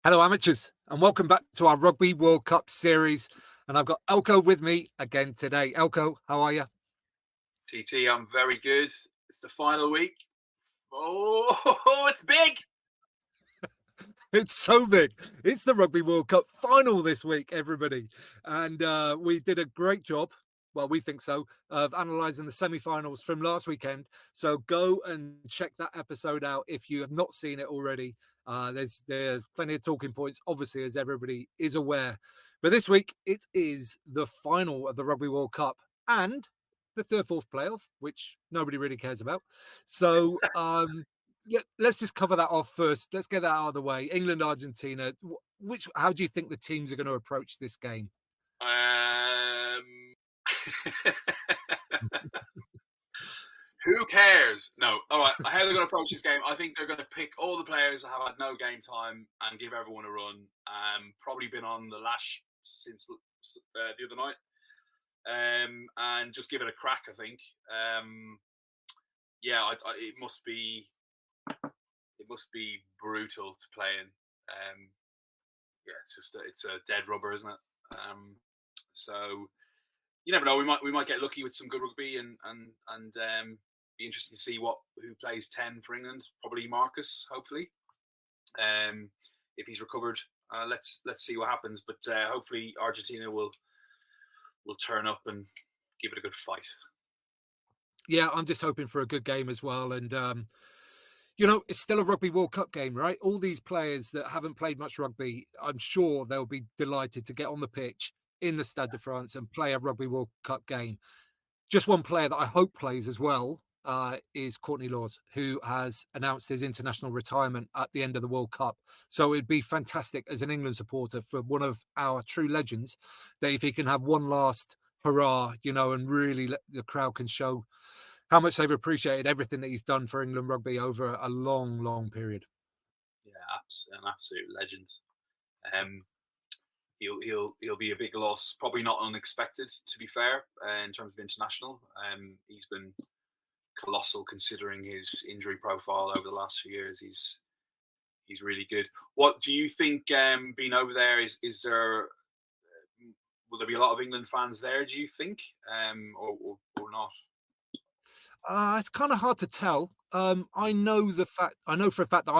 Hello, amateurs, and welcome back to our Rugby World Cup series. And I've got Elko with me again today. Elko, how are you? TT, I'm very good. It's the final week. Oh, it's big. It's so big. It's the Rugby World Cup final this week, everybody. And we did a great job. Well, we think so, of analysing the semi-finals from last weekend. So go and check that episode out if you have not seen it already. There's plenty of talking points, obviously, as everybody is aware. But this week, it is the final of the Rugby World Cup and the third, fourth playoff, which nobody really cares about. So yeah, let's just cover that off first. Let's get that out of the way. England, Argentina. How do you think the teams are going to approach this game? Um, who cares? No. All right. How they're going to approach this game? I think they're going to pick all the players that have had no game time and give everyone a run. Probably been on the lash since the other night, and just give it a crack. I think. Yeah, it must be brutal to play in. Yeah, it's a dead rubber, isn't it? So you never know. We might get lucky with some good rugby and be interesting to see who plays 10 for England. Probably Marcus, hopefully. If he's recovered, let's see what happens. But hopefully Argentina will turn up and give it a good fight. Yeah, I'm just hoping for a good game as well. And it's still a Rugby World Cup game, right? All these players that haven't played much rugby, I'm sure they'll be delighted to get on the pitch in the Stade de France and play a Rugby World Cup game. Just one player that I hope plays as well is Courtney Laws, who has announced his international retirement at the end of the World Cup. So it'd be fantastic as an England supporter for one of our true legends that if he can have one last hurrah, and really let the crowd can show how much they've appreciated everything that he's done for England rugby over a long, long period. Yeah, an absolute legend. Um, he'll be a big loss. Probably not unexpected, to be fair, in terms of international. He's been colossal considering his injury profile over the last few years. He's really good. What do you think? Being over there, is there? Will there be a lot of England fans there? Do you think, or not? It's kind of hard to tell. I know for a fact that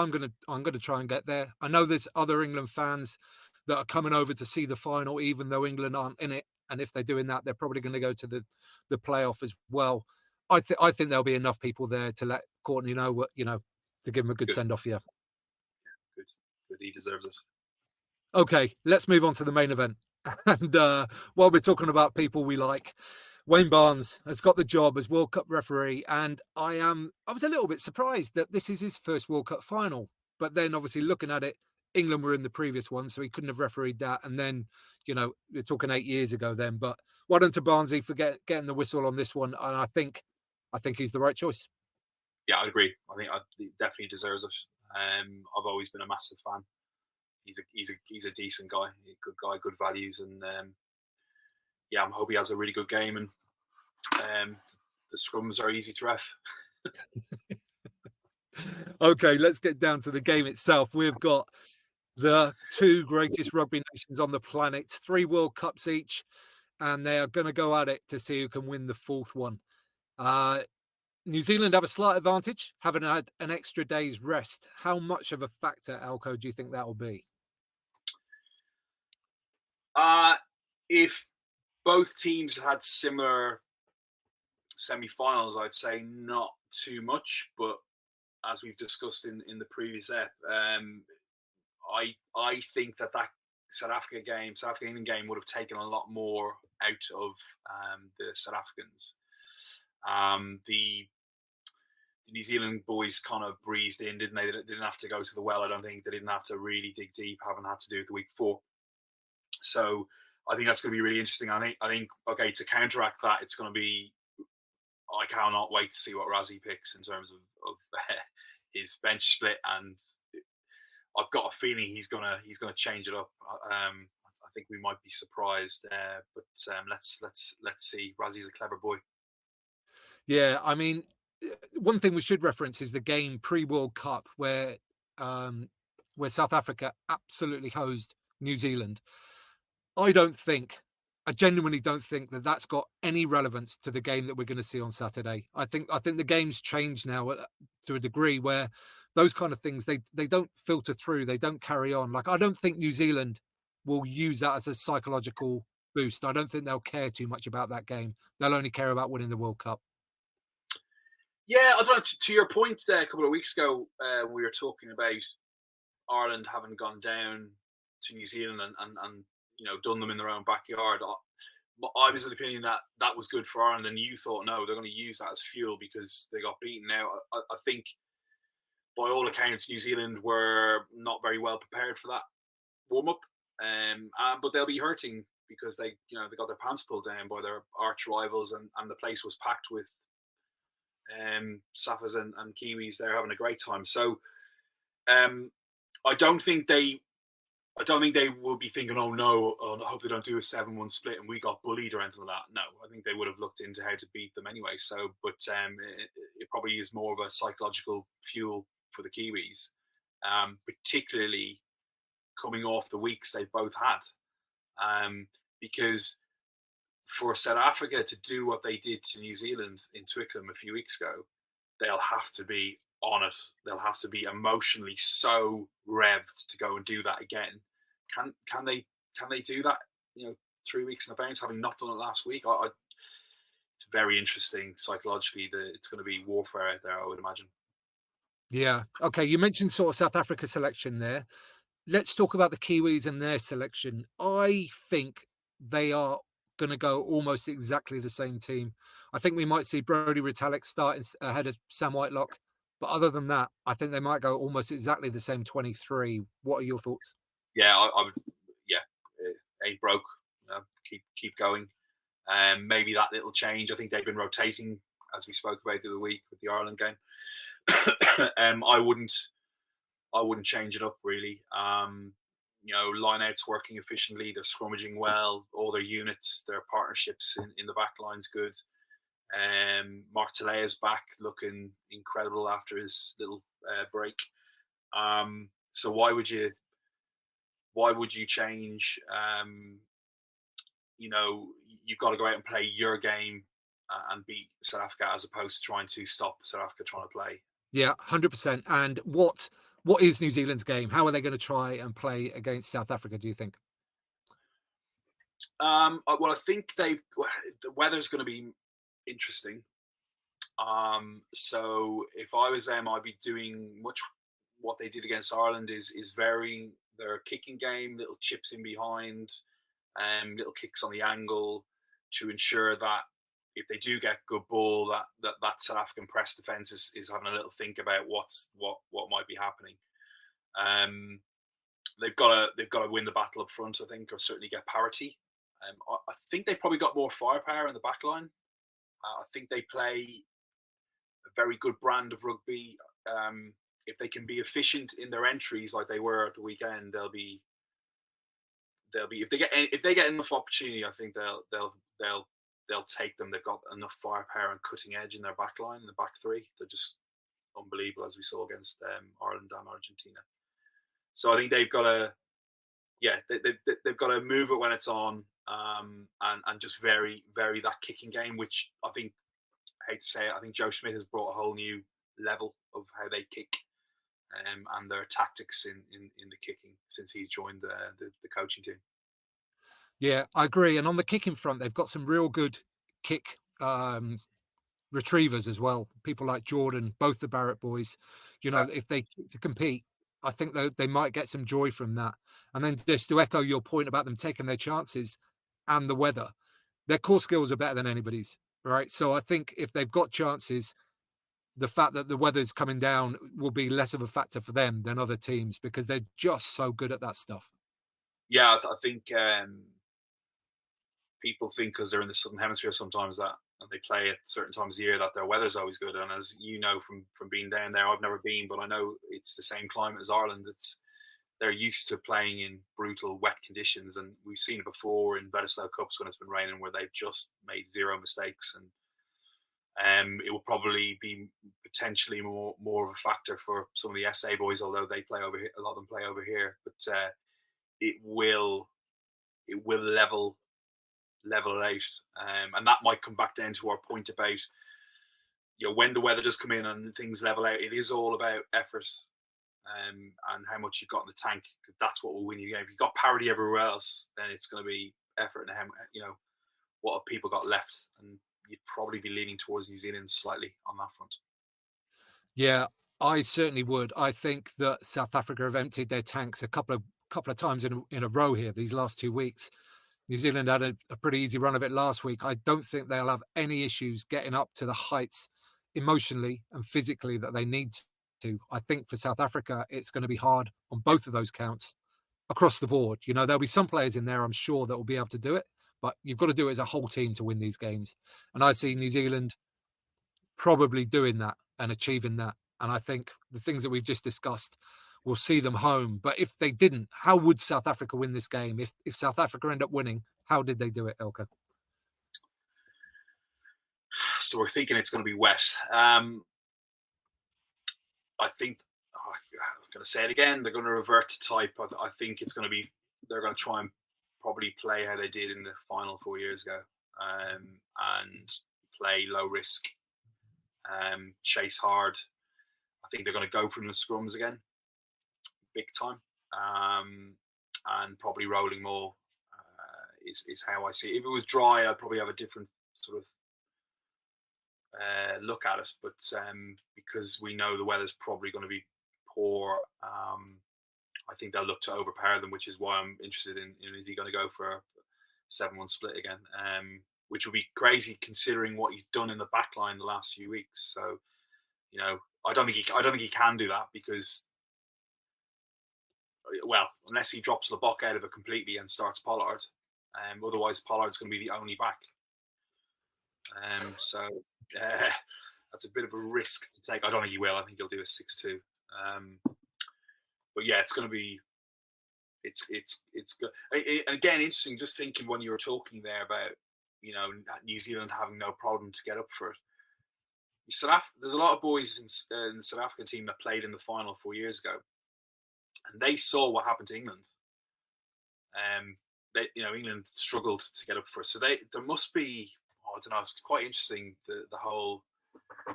I'm gonna try and get there. I know there's other England fans that are coming over to see the final, even though England aren't in it. And if they're doing that, they're probably going to go to the playoff as well. I think there'll be enough people there to let Courtney know to give him a good Good, send off. Yeah. good, good. He deserves it. Okay, let's move on to the main event. And while we're talking about people we like, Wayne Barnes has got the job as World Cup referee, and I was a little bit surprised that this is his first World Cup final. But then, obviously, looking at it, England were in the previous one, so he couldn't have refereed that. And then, we're talking 8 years ago then. But well done to Barnesy for getting the whistle on this one, and I think he's the right choice. Yeah, I agree. He definitely deserves it. I've always been a massive fan. He's a decent guy, a good guy, good values, and yeah, I hope he has a really good game. And um, the scrums are easy to ref. Okay, let's get down to the game itself. We've got the two greatest rugby nations on the planet, 3 World Cups each, and they are going to go at it to see who can win the fourth one. Uh, New Zealand have a slight advantage, having had an extra day's rest. How much of a factor, Alco, do you think that will be? If both teams had similar semi-finals, I'd say not too much. But as we've discussed in the previous ep, I think that South Africa England game would have taken a lot more out of the South Africans. The New Zealand boys kind of breezed in, didn't they? They didn't have to go to the well. I don't think they didn't have to really dig deep, having had to do it the week before. So I think that's going to be really interesting. I think okay, to counteract that, it's going to be. I cannot wait to see what Razzie picks in terms of his bench split, and I've got a feeling he's gonna change it up. I think we might be surprised, but let's see. Razzie's a clever boy. Yeah, I mean, one thing we should reference is the game pre-World Cup where where South Africa absolutely hosed New Zealand. I genuinely don't think that that's got any relevance to the game that we're going to see on Saturday. I think the game's changed now to a degree where those kind of things they don't filter through, they don't carry on. Like I don't think New Zealand will use that as a psychological boost. I don't think they'll care too much about that game. They'll only care about winning the World Cup. Yeah, I don't know. To your point a couple of weeks ago, we were talking about Ireland having gone down to New Zealand and done them in their own backyard. I was of the opinion that that was good for Ireland, and you thought no, they're going to use that as fuel because they got beaten. Now, I think by all accounts, New Zealand were not very well prepared for that warm up, but they'll be hurting because they got their pants pulled down by their arch rivals, and the place was packed with Saffas and Kiwis. They're having a great time. So um, I don't think they will be thinking, oh no, I hope they don't do a 7-1 split and we got bullied or anything like that. No, I think they would have looked into how to beat them anyway. So, but it probably is more of a psychological fuel for the Kiwis, particularly coming off the weeks they've both had. Because for South Africa to do what they did to New Zealand in Twickenham a few weeks ago, they'll have to be on it. They'll have to be emotionally so revved to go and do that again. Can they do that? 3 weeks in advance, having not done it last week. It's very interesting psychologically. It's going to be warfare out there, I would imagine. Yeah. Okay. You mentioned sort of South Africa selection there. Let's talk about the Kiwis and their selection. I think they are going to go almost exactly the same team. I think we might see Brodie Retallick starting ahead of Sam Whitelock. But other than that, I think they might go almost exactly the same 23. What are your thoughts? Yeah, I would. Yeah, ain't broke. Keep going. Maybe that little change. I think they've been rotating, as we spoke about the other week with the Ireland game. I wouldn't change it up really. Line outs working efficiently. They're scrummaging well. All their units, their partnerships in the back line's good. Mark Telea's back, looking incredible after his little break. So why would you change? You've got to go out and play your game and beat South Africa as opposed to trying to stop South Africa trying to play. Yeah, 100%. And what is New Zealand's game? How are they going to try and play against South Africa, do you think? Well, I think the weather's going to be interesting. So if I was them, I'd be doing much what they did against Ireland is varying their kicking game, little chips in behind, little kicks on the angle to ensure that if they do get good ball, that South African press defense is having a little think about what might be happening. They've got to win the battle up front, I think, or certainly get parity. I think they've probably got more firepower in the back line. I think they play a very good brand of rugby. If they can be efficient in their entries like they were at the weekend, they'll be if they get enough opportunity, I think they'll take them. They've got enough firepower and cutting edge in their back line, in the back three. They're just unbelievable, as we saw against Ireland and Argentina. So I think they've got to, they've got to move it when it's on, and just vary that kicking game, which I think, I hate to say it, I think Joe Schmidt has brought a whole new level of how they kick, and their tactics in the kicking since he's joined the coaching team. Yeah, I agree. And on the kicking front, they've got some real good kick retrievers as well. People like Jordan, both the Barrett boys. If they kick to compete, I think they might get some joy from that. And then just to echo your point about them taking their chances and the weather, their core skills are better than anybody's, right? So I think if they've got chances, the fact that the weather's coming down will be less of a factor for them than other teams because they're just so good at that stuff. Yeah, I think people think because they're in the southern hemisphere sometimes that, and they play at certain times of the year, that their weather's always good. And as you know from being down there, I've never been, but I know it's the same climate as Ireland. They're used to playing in brutal wet conditions, and we've seen it before in Venezuela Cups when it's been raining, where they've just made zero mistakes. And It will probably be potentially more of a factor for some of the SA boys, although they play over here. A lot of them play over here, but it will it will level it out, and that might come back down to our point about when the weather does come in and things level out. It is all about effort, and how much you've got in the tank, because that's what will win you the game. If you've got parity everywhere else, then it's going to be effort and how what have people got left, and you'd probably be leaning towards New Zealand slightly on that front. Yeah, I certainly would. I think that South Africa have emptied their tanks a couple of times in a row here these last 2 weeks. New Zealand had a pretty easy run of it last week. I don't think they'll have any issues getting up to the heights emotionally and physically that they need to. I think for South Africa, it's going to be hard on both of those counts across the board. There'll be some players in there, I'm sure, that will be able to do it, but you've got to do it as a whole team to win these games. And I see New Zealand probably doing that and achieving that. And I think the things that we've just discussed will see them home. But if they didn't, how would South Africa win this game? If South Africa end up winning, how did they do it, Elka? So we're thinking it's going to be wet. I think I'm going to say it again. They're going to revert to type. I think it's going to be. They're going to try and probably play how they did in the final 4 years ago, and play low risk, chase hard. I think they're going to go from the scrums again, big time, and probably rolling more is how I see it. If it was dry, I'd probably have a different sort of look at it, but because we know the weather's probably going to be poor, I think they'll look to overpower them, which is why I'm interested in is he going to go for a 7-1 split again, which would be crazy considering what he's done in the back line the last few weeks. So I don't think he can do that, because unless he drops Lubbock out of it completely and starts Pollard, otherwise Pollard's going to be the only back. So that's a bit of a risk to take. I don't think he will. I think he'll do a 6-2. But yeah, it's going to be. It's good. And again, interesting. Just thinking when you were talking there about New Zealand having no problem to get up for it. There's a lot of boys in the South African team that played in the final 4 years ago, and they saw what happened to England. England struggled to get up for it, so there must be. I don't know. It's quite interesting. The whole.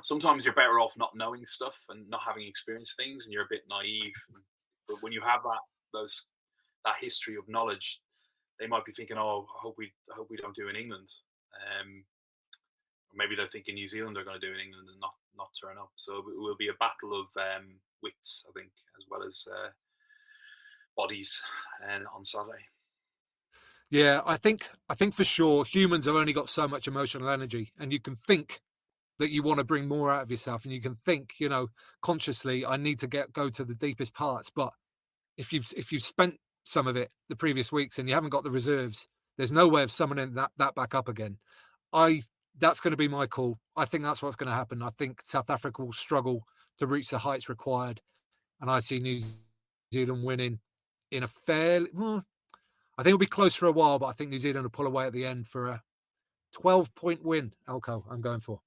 Sometimes you're better off not knowing stuff and not having experienced things, and you're a bit naive. But when you have that history of knowledge, they might be thinking, "Oh, I hope we don't do in England." Or maybe they're thinking New Zealand are going to do in England and not turn up. So it will be a battle of wits, I think, as well as bodies, on Saturday. Yeah, I think for sure humans have only got so much emotional energy, and you can think that you want to bring more out of yourself, and you can think, consciously, I need to go to the deepest parts. But if you've spent some of it the previous weeks and you haven't got the reserves, there's no way of summoning that back up again. That's going to be my call. I think that's what's going to happen. I think South Africa will struggle to reach the heights required, and I see New Zealand winning in a fairly. I think it'll be close for a while, but I think New Zealand will pull away at the end for a 12-point win. Elko, I'm going for.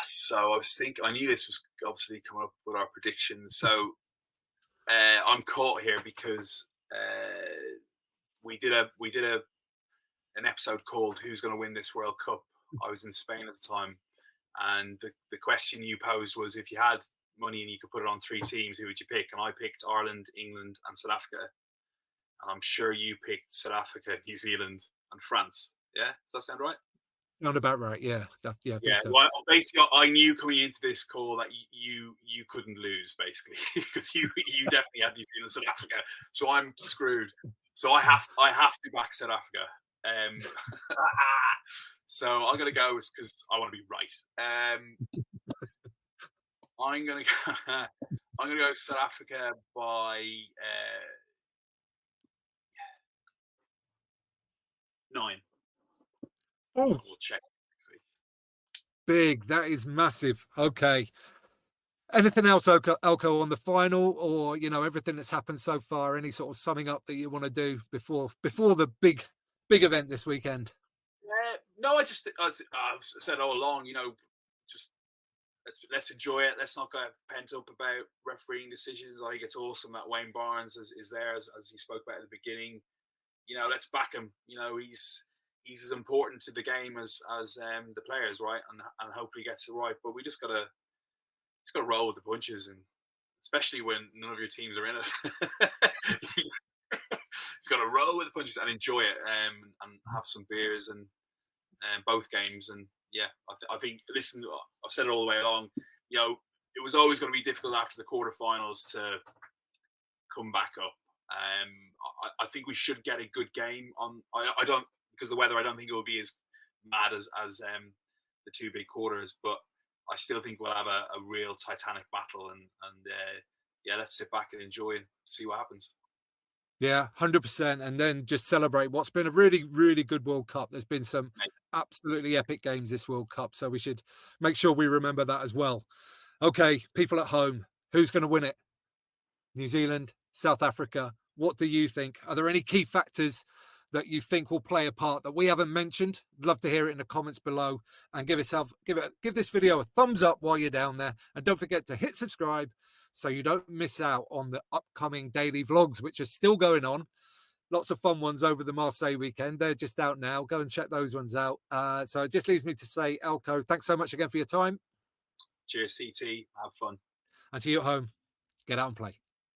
So I knew this was obviously coming up with our predictions. So I'm caught here because we did an episode called "Who's Going to Win This World Cup?" I was in Spain at the time, and the question you posed was, if you had money and you could put it on 3 teams, who would you pick? And I picked Ireland, England, and South Africa. And I'm sure you picked South Africa, New Zealand, and France. Yeah, does that sound right? Sound about right. Yeah, I think so. Well, basically, I knew coming into this call that you couldn't lose, basically, because you definitely had New Zealand, South Africa. So I'm screwed. So I have to back South Africa. So I'm gonna go because I want to be right. I'm gonna go South Africa by 9. Oh, We'll check next week. big! That is massive. Okay. Anything else, Elko, on the final, or everything that's happened so far? Any sort of summing up that you want to do before the big event this weekend? No, I've said all along, just let's enjoy it. Let's not get pent up about refereeing decisions. I think it's awesome that Wayne Barnes is there, as he spoke about at the beginning. Let's back him. He's as important to the game as the players, right? And hopefully gets it right. But we just gotta roll with the punches, and especially when none of your teams are in it. He's got to roll with the punches and enjoy it, and have some beers and both games. And yeah, I think, listen, I've said it all the way along. It was always going to be difficult after the quarterfinals to come back up. I think we should get a good game on. I don't, because the weather. I don't think it will be as mad as the two big quarters, but I still think we'll have a real titanic battle. And yeah, let's sit back and enjoy and see what happens. Yeah, 100%. And then just celebrate what's been a really, really good World Cup. There's been some absolutely epic games this World Cup. So we should make sure we remember that as well. Okay, people at home, who's going to win it? New Zealand, South Africa. What do you think? Are there any key factors that you think will play a part that we haven't mentioned? Love to hear it in the comments below, and give this video a thumbs up while you're down there. And don't forget to hit subscribe so you don't miss out on the upcoming daily vlogs, which are still going on. Lots of fun ones over the Marseille weekend. They're just out now. Go and check those ones out. So it just leaves me to say, Elko, thanks so much again for your time. Cheers, CT. Have fun. And to you at home, get out and play.